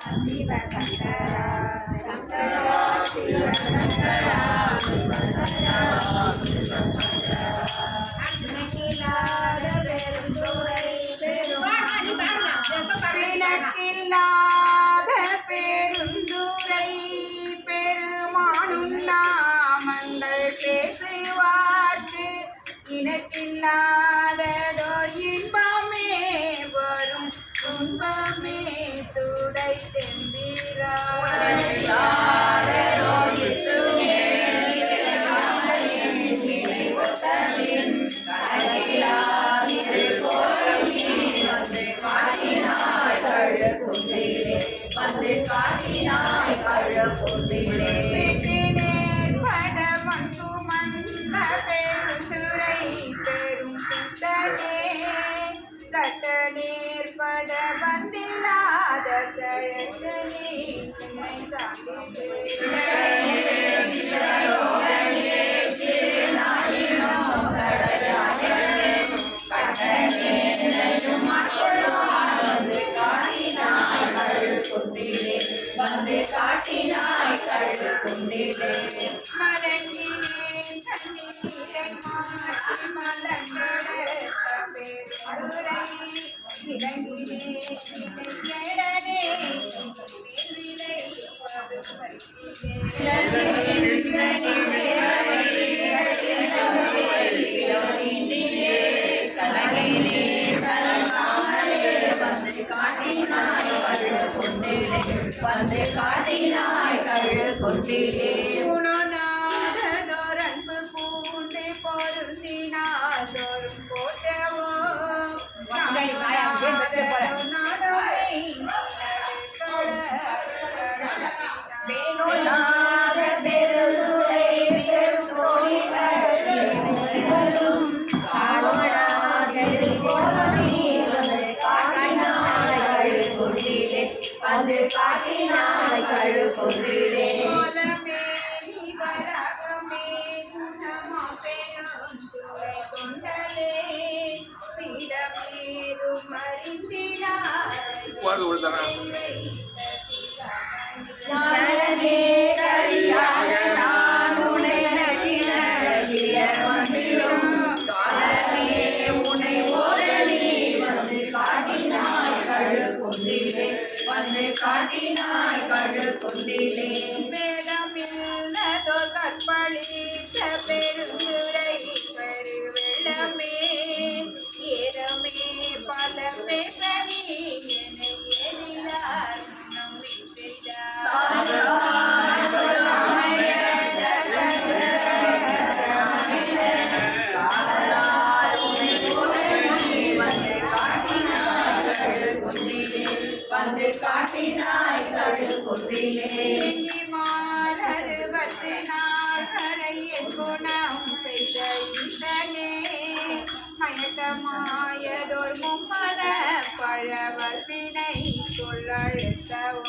சிவ சங்கரா சங்கரா சிவ சங்கரா அன்னைக்கில்லாத பெருந்துரை எனக்கில்லாத பெருந்துரை பெருமானும் நாமங்கள் பேசுவார்க்கு இனக்கில்லாததோ இன்பமே வரும் துன்பமே துடை நேர்பட வந்தில்லாத வந்து காட்டினாய் கழு கொண்டிலே மலங்கினேன் கண்ணீரை மாற்றி மலங்கடே வந்து காட்டினாய் கழு கொண்டிலே உணநாதோரன்பு பூண்டே பொருந்தினார் தோறும் போட்டவோ வேணுநாத பெருந்துரை பெருந்தோடி வந்து காட்டினாய் கழு கொண்டிலே வந்து காட்டினாய் கழு கொண்டிலே வேதமில்லதோ கற்பழித்த பெருந்துரை பெருவெள்ளமே ஏதமே பல பேசவி என்னை எதிரார் வந்து காட்டினாய் கழு கொண்டிலே மாறறுபத்து நாள்களைய குணம் செய்த இந்தனே மயக்கமாயதோர் மும்மத பழவல் வினை கொள்ளழுத்தவோ